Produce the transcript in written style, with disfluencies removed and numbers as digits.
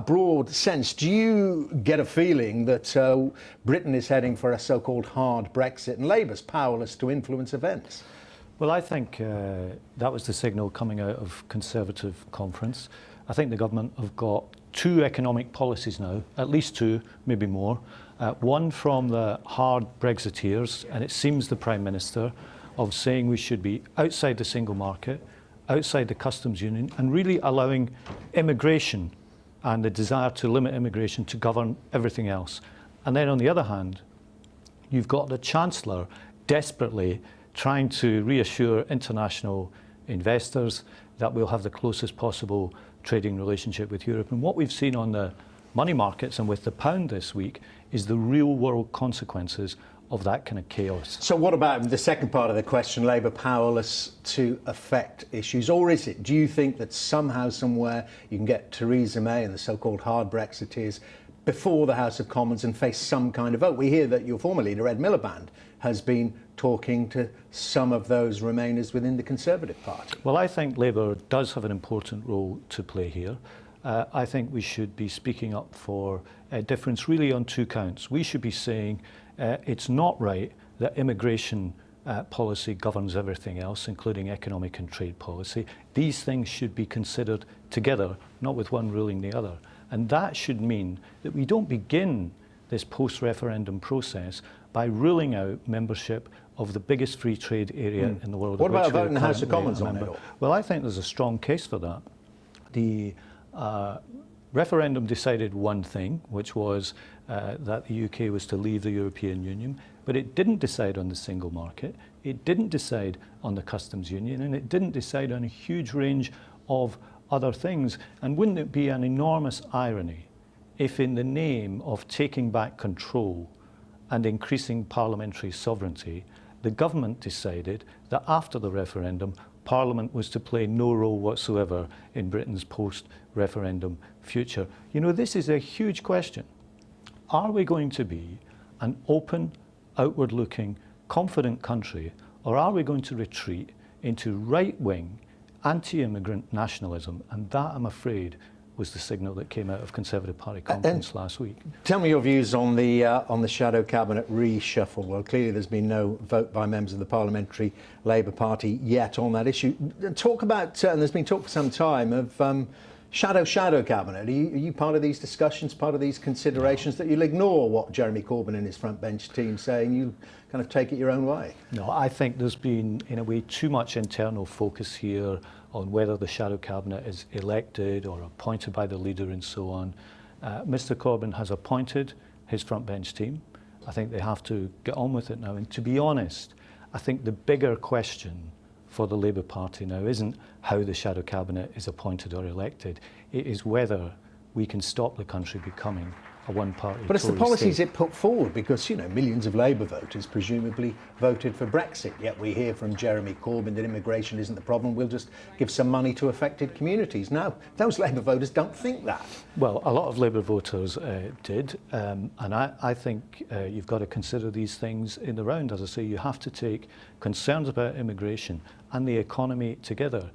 broad sense, do you get a feeling that Britain is heading for a so-called hard Brexit and Labour's powerless to influence events? Well, I think that was the signal coming out of Conservative conference. I think the government have got two economic policies now, at least two, maybe more. One from the hard Brexiteers, and it seems the Prime Minister, of saying we should be outside the single market, outside the customs union, and really allowing immigration and the desire to limit immigration to govern everything else. And then on the other hand, you've got the Chancellor desperately trying to reassure international investors that we'll have the closest possible trading relationship with Europe. And what we've seen on the money markets and with the pound this week is the real world consequences of that kind of chaos. So what about the second part of the question, Labour powerless to affect issues? Or is it? Do you think that somehow, somewhere, you can get Theresa May and the so-called hard Brexiteers before the House of Commons and face some kind of vote? We hear that your former leader, Ed Miliband, has been talking to some of those Remainers within the Conservative Party. Well, I think Labour does have an important role to play here. I think we should be speaking up for a difference really on two counts. We should be saying it's not right that immigration policy governs everything else, including economic and trade policy. These things should be considered together, not with one ruling the other. And that should mean that we don't begin this post-referendum process by ruling out membership of the biggest free trade area in the world. What about a vote in the House of Commons on it? Well, I think there's a strong case for that. The referendum decided one thing, which was that the UK was to leave the European Union, but it didn't decide on the single market, it didn't decide on the customs union, and it didn't decide on a huge range of other things. And wouldn't it be an enormous irony if, in the name of taking back control and increasing parliamentary sovereignty, the government decided that after the referendum, Parliament was to play no role whatsoever in Britain's post-referendum future? You know, this is a huge question. Are we going to be an open, outward-looking, confident country, or are we going to retreat into right-wing, anti-immigrant nationalism? And that, I'm afraid, was the signal that came out of Conservative Party conference last week. Tell me your views on the shadow cabinet reshuffle. Well, clearly there's been no vote by members of the Parliamentary Labour Party yet on that issue. Talk about, and there's been talk for some time of shadow cabinet. Are you part of these discussions, part of these considerations, that you'll ignore what Jeremy Corbyn and his front bench team say and you kind of take it your own way? No, I think there's been, in a way, too much internal focus here on whether the shadow cabinet is elected or appointed by the leader and so on. Mr Corbyn has appointed his front bench team. I think they have to get on with it now. And to be honest, I think the bigger question for the Labour Party now isn't how the shadow cabinet is appointed or elected. It is whether we can stop the country becoming a one-party But it's the Tory policies state. it put forward, because, you know, millions of Labour voters presumably voted for Brexit. Yet we hear from Jeremy Corbyn that immigration isn't the problem. We'll just give some money to affected communities. Now, those Labour voters don't think that. Well, a lot of Labour voters did, and I think you've got to consider these things in the round. As I say, you have to take concerns about immigration and the economy together.